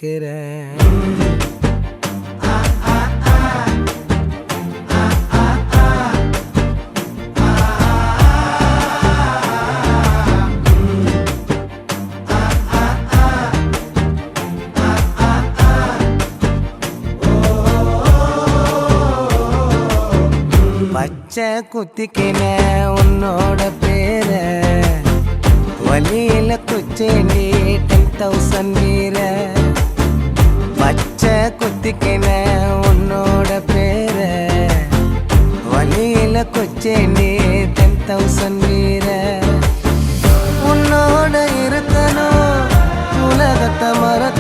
கேட்கிறேன். பச்சை குத்திக்கின உன்னோட பேர வலியில குச்சேண்டி 10,000 வீர. பச்சை குத்திக்கின உன்னோட பேர வலியில குச்சேண்டி 10,000 வீர.